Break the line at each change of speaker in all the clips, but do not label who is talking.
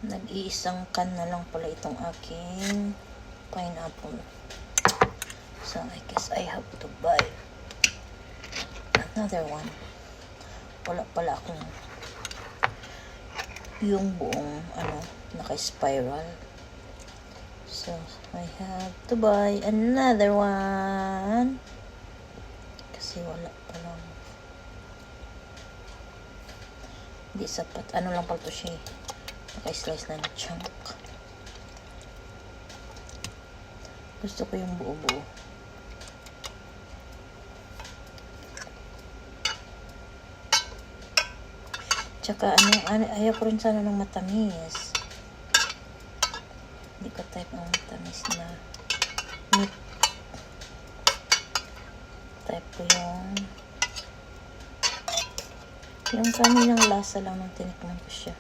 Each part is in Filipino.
Nag-iisang can na lang pala itong aking pineapple. So, I guess I have to buy another one. Wala pala akong yung buong, naka-spiral. So, I have to buy another one. Kasi wala pa lang. Hindi sapat. Ano lang pala ito siya. Naka-slice na chunk. Gusto ko yung buo-buo. Tsaka, ayaw ko rin sana ng matamis. Hindi ko type ng matamis na meat. Type ko yung kanilang lasa lang nung tinikman ko siya.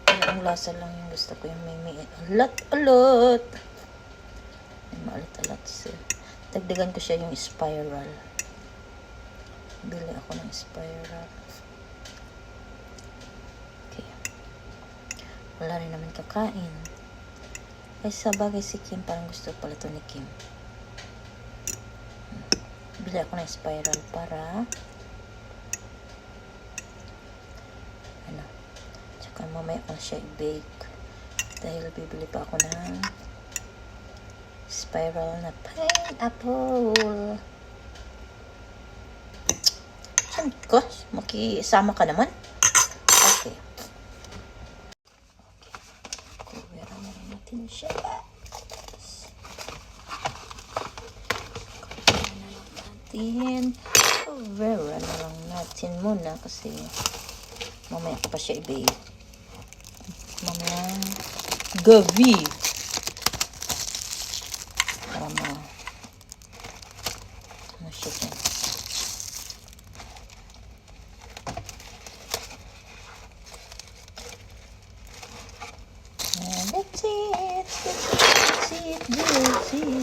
Pero ang lasa lang yung gusto ko, yung may alat-alat. May maalat-alat siya. Dagdagan ko siya yung spiral. Bili ako ng spiral. Okay. Wala rin naman kakain. Ay, sa bagay si Kim, parang gusto pala ito ni Kim. Bili ako ng spiral para tsaka mamaya ko siya i-bake dahil bibili pa ako ng spiral na pineapple. Saan ko? Makisama ka naman? Okay. Kuwera na natin siya. Kuwera na lang natin muna kasi mamaya ko pa siya i-bake. Mamaya gabi. Para siya dyan. And that's it. That's it.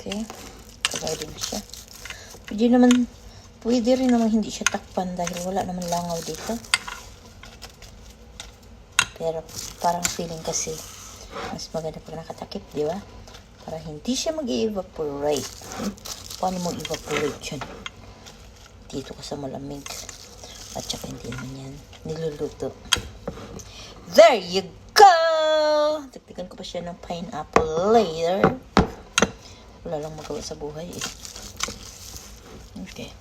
Okay. Kagaya din siya. Pwede rin naman hindi siya takpan dahil wala naman langaw dito. Pero parang feeling kasi mas maganda pag nakatakip, di ba? Para hindi siya mag-evaporate. Paano mo evaporate yun? Dito ka sa malamig. At saka hindi naman yan niluluto. There you go! Dagdagan ko pa siya ng pineapple later. Wala lang magawa sa buhay eh. Okay.